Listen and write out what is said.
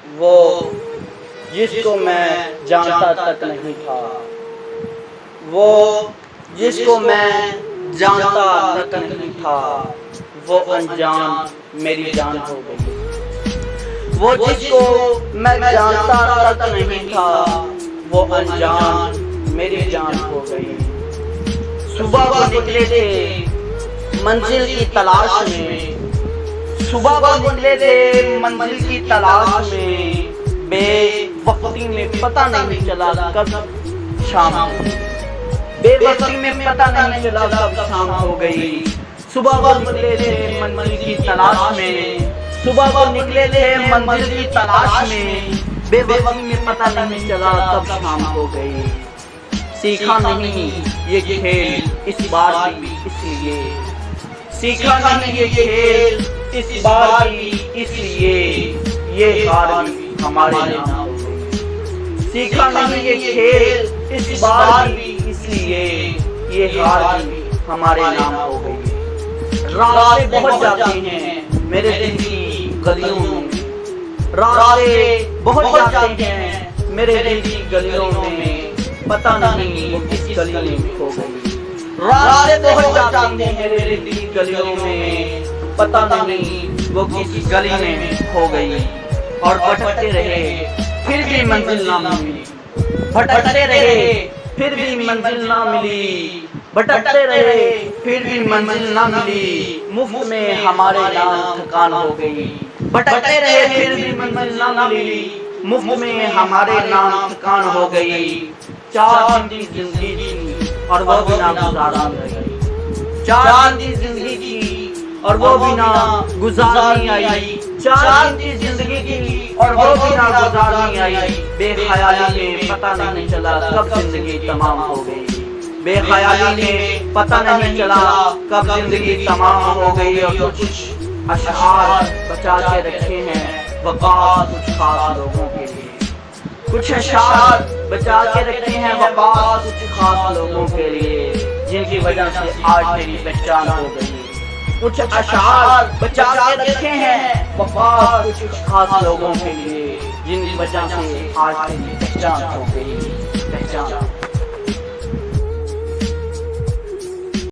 वो जिसको मैं जानता तक नहीं था, वो जिसको मैं जानता तक नहीं था, वो अनजान मेरी जान हो गई। वो जिसको मैं जानता तक नहीं था, वो अनजान मेरी जान हो गई। सुबह को निकले थे मंजिल की तलाश में, सुबह को निकले थे मंजिल की तलाश में, बेवक्ती में पता नहीं चला कब शाम हो गई। बेवक्ती में पता नहीं चला कब शाम हो गई। सुबह को निकले थे मंजिल की तलाश में, सुबह को निकले थे मंजिल की तलाश में, बेवक्ती में पता नहीं चला कब शाम हो गई। सीखा नहीं ये खेल इस बार भी इसलिए, सीखा नहीं ये खेल इस बार भी इसलिए, ये हार भी हमारे नाम हो गई। सीखा नहीं ये खेल इस बार भी इसलिए, ये हार भी हमारे नाम हो गई। रातें बहुत जाती हैं मेरे दिल की गलियों में, रातें बहुत जाती हैं मेरे दिल की गलियों में, पता नहीं वो किस गली में खो गई। रातें बहुत जाती हैं मेरे दिल की गलियों में, पता नहीं वो किस गली में खो गई। और भटकते रहे फिर भी मंजिल ना मिली, भटकते रहे फिर भी मंजिल ना मिली, भटकते रहे फिर भी मंजिल ना मिली, मुफ्त में हमारे नाम थकान हो गई। भटकते रहे फिर भी मंजिल ना मिली, मुफ्त में हमारे नाम थकान हो गई। 4 दिन की जिंदगी थी और वो बिना गुजारनी आई, 4 दिन की जिंदगी थी और वो बिना गुजारनी आई। 4 दिन की जिंदगी थी और वो बिना गुजारनी आई। बेख्याली में पता नहीं चला कब जिंदगी तमाम हो गई, बेख्याली में पता नहीं चला कब जिंदगी तमाम हो गई। और कुछ अशआर बचा के रखे हैं वक़ार कुछ खास लोगों के लिए, कुछ अशआर बचा के रखे हैं वक़ार कुछ खास लोगों के लिए, जिनकी वजह से आज मेरी पहचान हो गई। कुछ अशआर बचा के रखे हैं वफ़ार कुछ खास लोगों के लिए, जिनकी वजह से आज मेरी पहचान हो गई, पहचान।